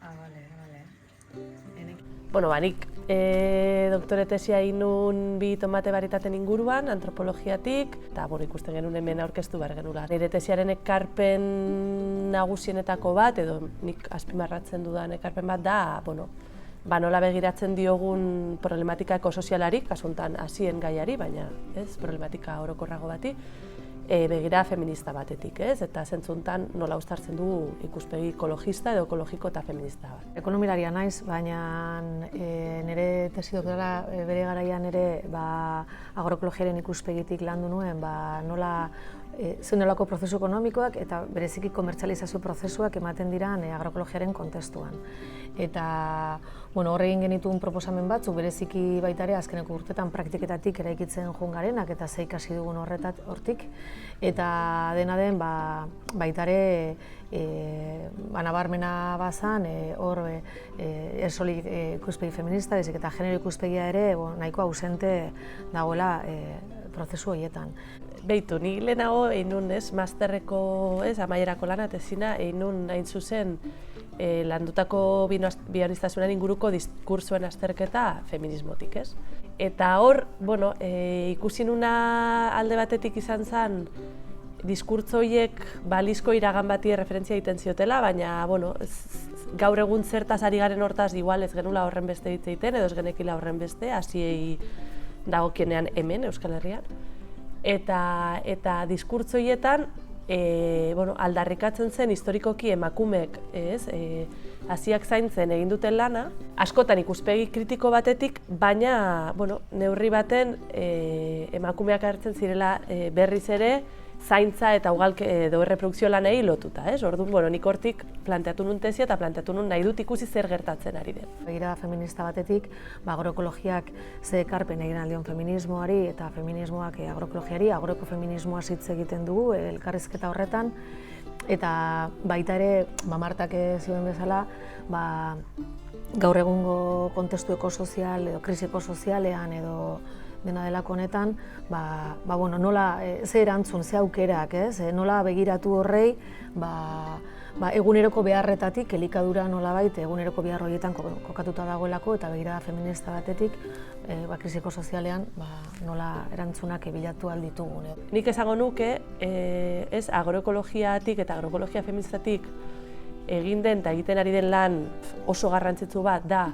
Vale. Bueno, nik doktore tesia egin nuen bi tomate baritaten inguruan, antropologiatik, eta ikusten genuen hemen aurkeztu behar genula. Nire tesiaren ekarpen nagusienetako bat, edo nik azpimarratzen dudan ekarpen bat da, nola begiratzen diogun problematika ekosozialari, kasu honetan hasien gaiari, baina problematika orokorrago bati, begira feminista batetik, eta zentzu honetan nola uztartzen du ikuspegi ekologista edo ekologiko eta feminista bat. Ekonomilaria naiz, baina nire tesi doktorala bere garaian ere agroekologiaren ikuspegitik landu nuen, nolako prozesu ekonomikoak eta bereziki komertzializazio prozesuak ematen diran agroekologiaren kontestuan. Eta hor egin genituen proposamen batzuk, bereziki baita ere azkeneko urtetan praktiketatik eraikitzen joan garenak eta ze ikasi dugun hortik. Eta dena den baita ere nabarmena bazan, hor ez soilik ikuspegi feminista, baizik eta genero ikuspegia ere nahiko ausente dagoela prozesu horietan. Beitu, nik lehenago egin nun masterreko amaierako lana tesina egin nun hain zuzen landutako bioaniztasunaren inguruko diskursuen azterketa feminismotik, Eta hor, ikusi nuna alde batetik izan zen diskurtso horiek balizko iragan bati referentzia egiten ziotela, baina gaur egun zertaz ari garen hortaz igual ez genula horren beste hitz egiten, edo ez genekila horren beste, hasiei dagokienean hemen, Euskal Herrian. Eta diskurtso horietan aldarrikatzen zen historikoki emakumeek hasiak zaintzen egin duten lana, askotan ikuspegi kritiko batetik, baina neurri baten emakumeak hartzen zirela berriz ere zaintza eta edo erreprodukzio lanei lotuta. Orduan, nik hortik planteatu nun tesia eta planteatu nun nahi dut ikusi zer gertatzen ari den. Begira feminista batetik, agroekologiak ze ekarpen egin aldion feminismoari eta feminismoak agroekologiari, agroekofeminismoa hitz egiten dugu elkarrizketa horretan. Eta baita ere, Martak zioen bezala, gaur egungo kontestu ekosozial edo krisi ekosozialean edo dena delako honetan, nola ze erantzun, ze aukerak, nola begiratu horrei, eguneroko beharretatik, elikadura nolabait eguneroko behar horietan kokatuta dagoelako eta begirada feminista batetik, krisi ekosozialean nola erantzunak bilatu alditugun. Nik esango nuke, agroekologiatik eta agroekologia feministatik egin den eta egiten ari den lan oso garrantzitsu bat da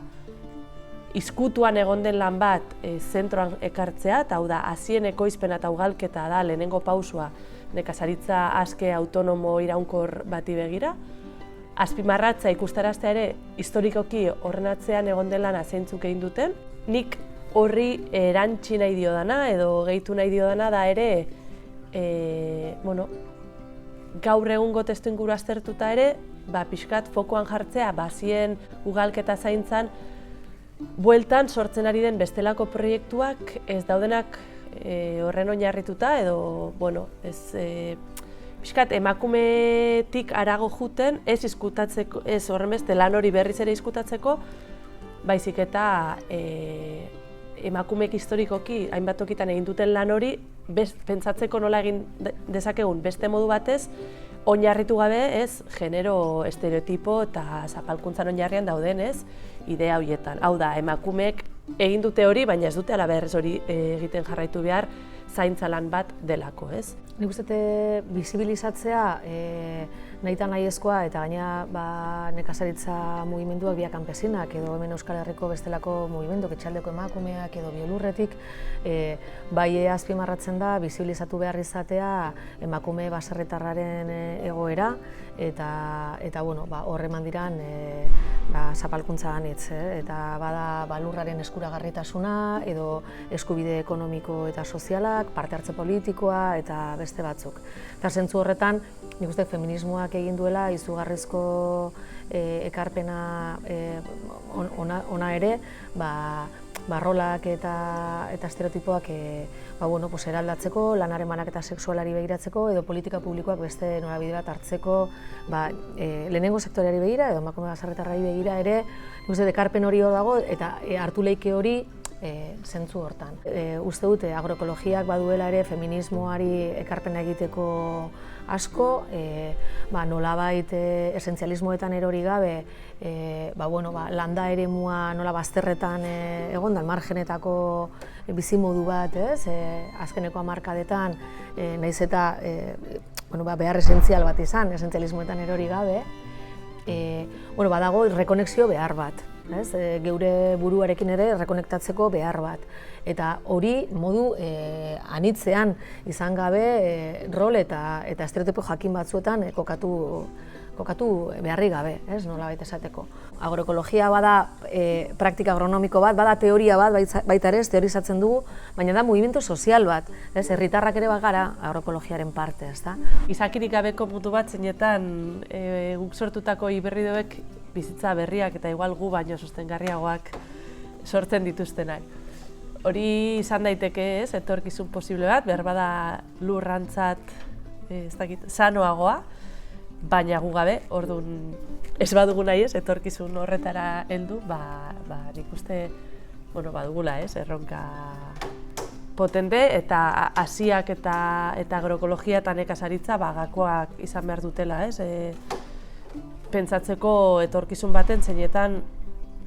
izkutuan egon den lan bat zentroan ekartzea, eta hau da, hazien ekoizpena eta ugalketa da lehenengo pausua nekazaritza aske autonomo iraunkor bati begira. Azpimarratza ikustaraztea ere historikoki horren atzean egon den lana zeintzuk egin duten. Nik horri erantsi nahi diodana edo gehitu nahi diodana da ere gaur egungo testuinguru aztertuta ere pixkat fokoan jartzea hazien ugalketa zaintzan bueltan sortzen ari den bestelako proiektuak ez daudenak horren oinarrituta edo pixkat emakumetik harago juten ez izkutatzeko, ez horren beste lan hori berriz ere izkutatzeko, baizik eta emakumeek historikoki hainbat tokitan egin duten lan hori pentsatzeko nola egin dezakegun beste modu batez, oinarritu gabe genero estereotipo eta zapalkuntzan oinarrian dauden idea horietan. Hau da, emakumeek egin dute hori, baina ez dute alaberrez hori egiten jarraitu behar zaintza lan bat delako. Nik uste bizibilizatzea nahita nahiezkoa eta gaina nekazaritza mugimenduak Via Campesinak edo hemen Euskal Herriko bestelako mugimenduak, etxaldeko emakumeak edo biolurretik bai azpimarratzen da bizibilizatu behar izatea emakume baserritarraren egoera eta hor eman diran zapalkuntza anitz, eta bada lurraren eskuragarritasuna edo eskubide ekonomiko eta sozialak, parte hartze politikoa eta beste batzuk. Eta zentzu horretan, nik uste feminismoak egin duela izugarrizko ekarpena ona ere, rolak eta estereotipoak eraldatzeko, lanaren banaketa sexualari begiratzeko edo politika publikoak beste norabide bat hartzeko lehenengo sektoreari begira edo emakume baserritarrari begira ere, nik uste ekarpen hori hor dago eta hartu leike hori zentzu hortan. Uste dute agroekologiak baduela ere feminismoari ekarpena egiteko asko, nolabait esentzialismoetan erori gabe, landa eremua nola bazterretan egon da, margenetako bizimodu bat, azkeneko hamarkadetan, nahiz eta behar esentzial bat izan, esentzialismoetan erori gabe, badago rekonexio behar bat, geure buruarekin ere rekonektatzeko behar bat. Eta hori modu anitzean izan gabe rol eta estereotipo jakin batzuetan kokatu beharri gabe, nolabait esateko. Agroekologia bada praktika agronomiko bat, bada teoria bat baita ere, teorizatzen dugu, baina da mugimendu sozial bat, herritarrak ere bagara agroekologiaren parte, ezta? Izakirik gabeko mundu bat zeinetan guk sortutako hibridoek bizitza berriak eta igual gu baino sostengarriagoak sortzen dituztenak. Hori izan daiteke, etorkizun posible bat, beharbada lurrantzat, sanoagoa, baina gu gabe, orduan ez badugu nahi etorkizun horretara heldu, nik uste badugula erronka potente eta hasiak eta agroekologia eta nekazaritza gakoak izan behar dutela, pentsatzeko etorkizun baten zeinetan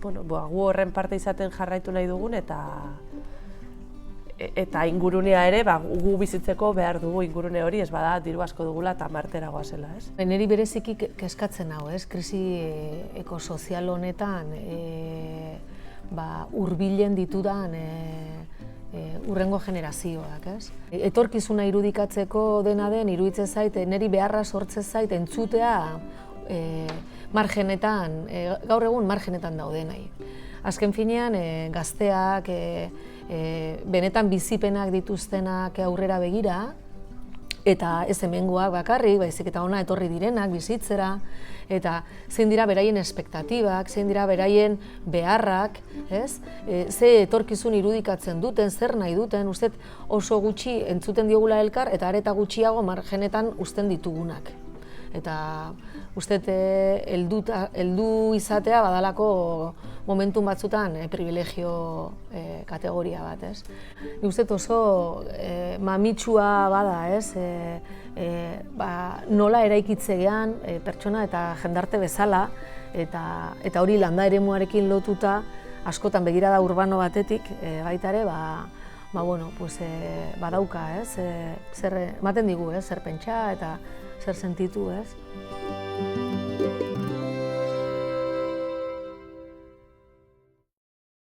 gu horren parte izaten jarraitu nahi dugun eta ingurunea ere gu bizitzeko behar dugu ingurune hori, ez bada diru asko dugula eta martera goazela. Niri bereziki kezkatzen hau, krisi ekosozial honetan hurbilen ditudan hurrengo generazioak. Etorkizuna irudikatzeko dena den, iruditzen zait, niri beharra sortzen zait entzutea margenetan, gaur egun margenetan daudenai. Azken finean, gazteak, benetan bizipenak dituztenak aurrera begira, eta ez hemengoak bakarrik, baizik eta hona etorri direnak bizitzera, eta zein dira beraien espektatibak, zein dira beraien beharrak, ze etorkizun irudikatzen duten, zer nahi duten, uste oso gutxi entzuten diogula elkar, eta areta gutxiago margenetan uzten ditugunak. Eta uste heldu izatea badalako momentum batzutan privilegio kategoria bat. Nik uste oso mamitsua bada, nola eraikitzean pertsona eta jendarte bezala, eta hori landa eremuarekin lotuta, askotan begirada urbano batetik baita ere, badauka, zer ematen digu, zer pentsa eta zer sentitu,